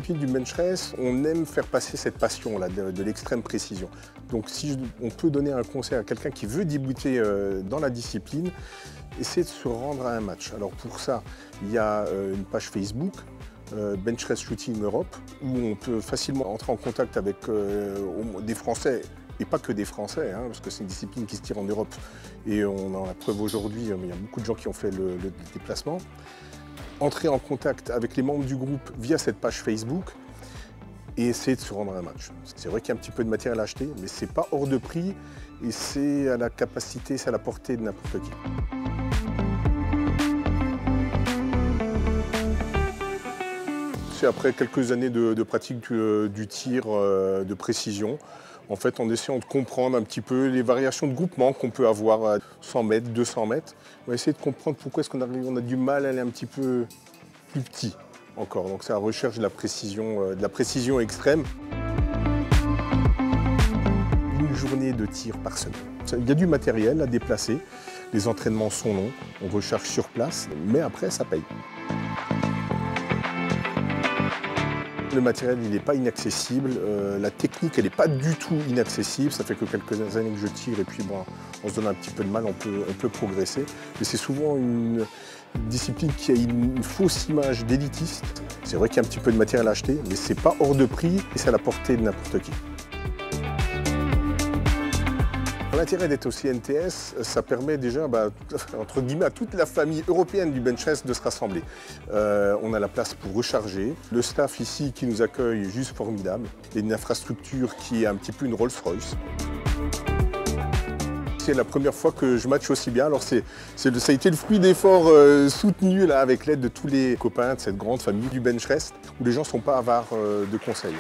discipline du bench press, on aime faire passer cette passion-là de l'extrême précision. Donc si on peut donner un conseil à quelqu'un qui veut débuter dans la discipline, essayer de se rendre à un match. Alors pour ça, il y a une page Facebook, Bench Press Shooting Europe, où on peut facilement entrer en contact avec des Français, et pas que des Français, hein, parce que c'est une discipline qui se tire en Europe, et on en a la preuve aujourd'hui, il y a beaucoup de gens qui ont fait le déplacement. Entrer en contact avec les membres du groupe via cette page Facebook et essayer de se rendre à un match. C'est vrai qu'il y a un petit peu de matériel à acheter, mais c'est pas hors de prix et c'est à la capacité, c'est à la portée de n'importe qui. C'est après quelques années de pratique du tir de précision, en fait, en essayant de comprendre un petit peu les variations de groupement qu'on peut avoir à 100 mètres, 200 mètres. On va essayer de comprendre pourquoi est-ce qu'on a du mal à aller un petit peu plus petit encore. Donc c'est la recherche de la précision extrême. Une journée de tir par semaine. Il y a du matériel à déplacer, les entraînements sont longs, on recharge sur place, mais après ça paye. Le matériel, il n'est pas inaccessible, la technique, elle n'est pas du tout inaccessible. Ça fait que quelques années que je tire et puis bon, on se donne un petit peu de mal, on peut progresser. Mais c'est souvent une discipline qui a une fausse image d'élitiste. C'est vrai qu'il y a un petit peu de matériel à acheter, mais c'est pas hors de prix et c'est à la portée de n'importe qui. L'intérêt d'être au CNTS, ça permet déjà, entre guillemets, à toute la famille européenne du bench press de se rassembler. On a la place pour recharger, le staff ici qui nous accueille est juste formidable, et une infrastructure qui est un petit peu une Rolls-Royce. C'est la première fois que je matche aussi bien, alors ça a été le fruit d'efforts soutenus là, avec l'aide de tous les copains de cette grande famille du bench press, où les gens ne sont pas avares de conseils.